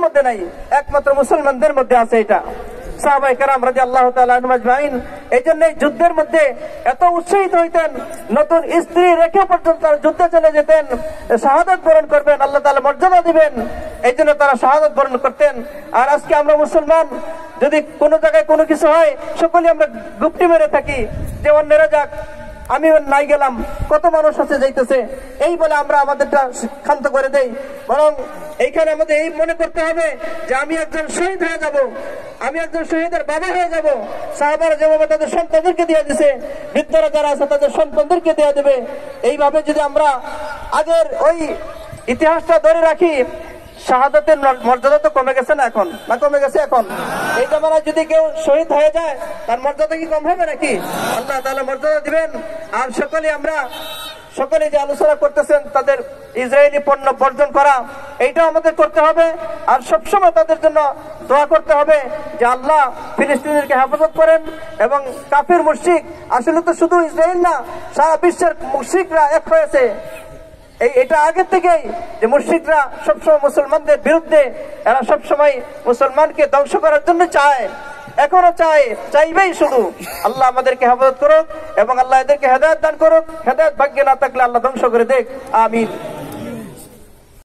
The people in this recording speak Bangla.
মধ্যে নাই, একমাত্র মুসলমানদের মধ্যে আছে এটা। সাহাবায়ে কেরাম রাদিয়াল্লাহু তাআলা আনহুম আজমাইন এই জন্য যুদ্ধের মধ্যে এত উৎসাহিত হইতেন, নতুন স্ত্রী রেখে পর্যন্ত যুদ্ধে চলে যেতেন, শাহাদাত বরণ করবেন, আল্লাহ তাআলা মর্যাদা দিবেন, এই জন্য তারা শাহাদাত বরণ করতেন। আর আজকে আমরা মুসলমান যদি কোনো জায়গায় কোনো কিছু হয় সকলে আমরা গুপ্তি মেরে থাকি যে অন্যেরা যাক, আমি নাই গেলাম, কত মানুষ আছে যাইতেছে, এই বলে আমরা আমাদেরটা ক্ষান্ত করে দেই। বরং এইখানে আমাদের এই মনে করতে হবে যে আমি একজন শহীদ হয়ে যাব, আমি একজন শহীদের বাবা হয়ে যাব। সাহাবারা যেভাবে তাদের সন্তানদেরকে দিয়ে দিছে, বৃদ্ধরা যারা আছে তাদের সন্তানদেরকে দিয়ে দেবে। এইভাবে যদি আমরা আগের ওই ইতিহাসটা ধরে রাখি, শাহাদাতের মর্যাদা তো কমে গেছে না এখন, না কমে গেছে এখন? এই জামানায় যদি কেউ শহীদ হয়ে যায় তার মর্যাদা কি কম হবে নাকি? আল্লাহ তাআলা মর্যাদা দিবেন। আর সকলে যে আলোচনা করতেছেন তাদের ইসরায়েলি পণ্য বর্জন করা, এইটাও আমাদের করতে হবে। আর সবসময় তাদের জন্য দোয়া করতে হবে যে আল্লাহ ফিলিস্তিনিদেরকে হেফাজত করেন। এবং কাফির মুশরিক, আসলে তো শুধু ইসরায়েল না, সারা বিশ্বের মুশরিকরা এক হয়েছে। এটা আগে থেকেই যে মুশরিকরা সবসময় মুসলমানদের বিরুদ্ধে, এরা সবসময় মুসলমানকে ধ্বংস করার জন্য চায়, এখনো চাইবেই শুধু। আল্লাহ আমাদেরকে হেফাজত করুক এবং আল্লাহ এদেরকে হেদায়েত দান করুক। হেদায়েত ভাগ্যে না থাকলে আল্লাহ ধ্বংস করে দেখ। আমিন।